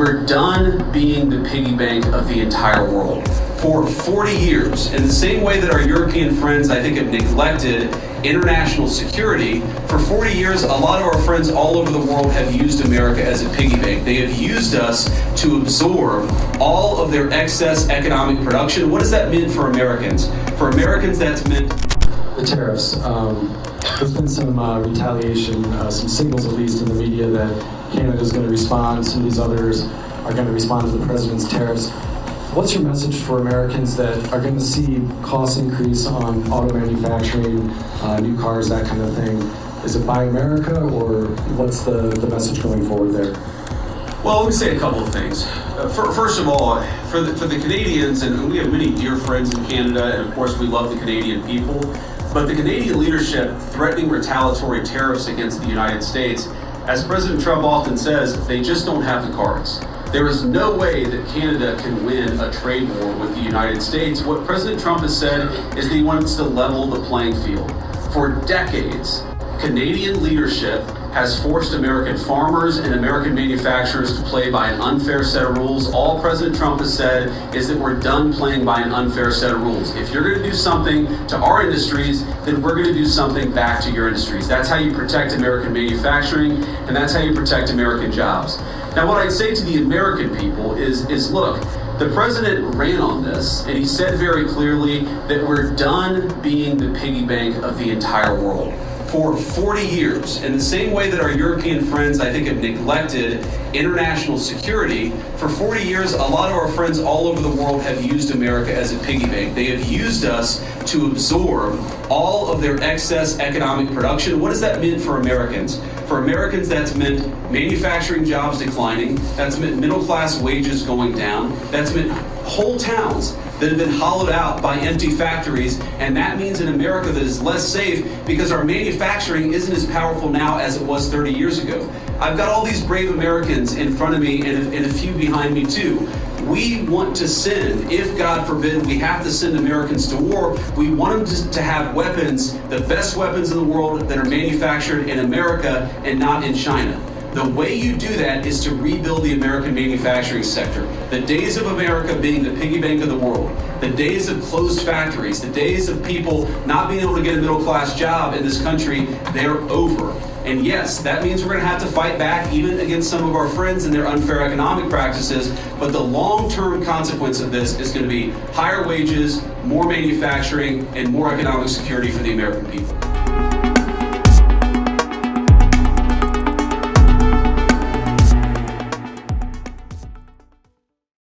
We're done being the piggy bank of the entire world. For 40 years, in the same way that our European friends, I think, have neglected international security, for 40 years, a lot of our friends all over the world have used America as a piggy bank. They have used us to absorb all of their excess economic production. What does that mean for Americans? For Americans, that's meant the tariffs. There's been some retaliation, some signals at least in the media that Canada's going to respond, some of these others are going to respond to the president's tariffs. What's your message for Americans that are going to see costs increase on auto manufacturing, new cars, that kind of thing? Is it Buy America, or what's the message going forward there? Well, let me say a couple of things. First of all, for the Canadians, and we have many dear friends in Canada, and of course we love the Canadian people, but the Canadian leadership threatening retaliatory tariffs against the United States, as President Trump often says, they just don't have the cards. There is no way that Canada can win a trade war with the United States. What President Trump has said is that he wants to level the playing field. For decades, Canadian leadership has forced American farmers and American manufacturers to play by an unfair set of rules. All President Trump has said is that we're done playing by an unfair set of rules. If you're going to do something to our industries, then we're going to do something back to your industries. That's how you protect American manufacturing, and that's how you protect American jobs. Now, what I'd say to the American people is look, the president ran on this, and he said very clearly that we're done being the piggy bank of the entire world. For 40 years, in the same way that our European friends, I think, have neglected international security, for 40 years, a lot of our friends all over the world have used America as a piggy bank. They have used us to absorb all of their excess economic production. What does that mean for Americans? For Americans, that's meant manufacturing jobs declining, that's meant middle-class wages going down, that's meant whole towns that have been hollowed out by empty factories, and that means an America that is less safe because our manufacturing isn't as powerful now as it was 30 years ago. I've got all these brave Americans in front of me and a few behind me too. We want to send, if God forbid we have to send Americans to war, we want them to have weapons, the best weapons in the world that are manufactured in America and not in China. The way you do that is to rebuild the American manufacturing sector. The days of America being the piggy bank of the world, the days of closed factories, the days of people not being able to get a middle-class job in this country, they're over. And yes, that means we're going to have to fight back even against some of our friends and their unfair economic practices, but the long-term consequence of this is going to be higher wages, more manufacturing, and more economic security for the American people.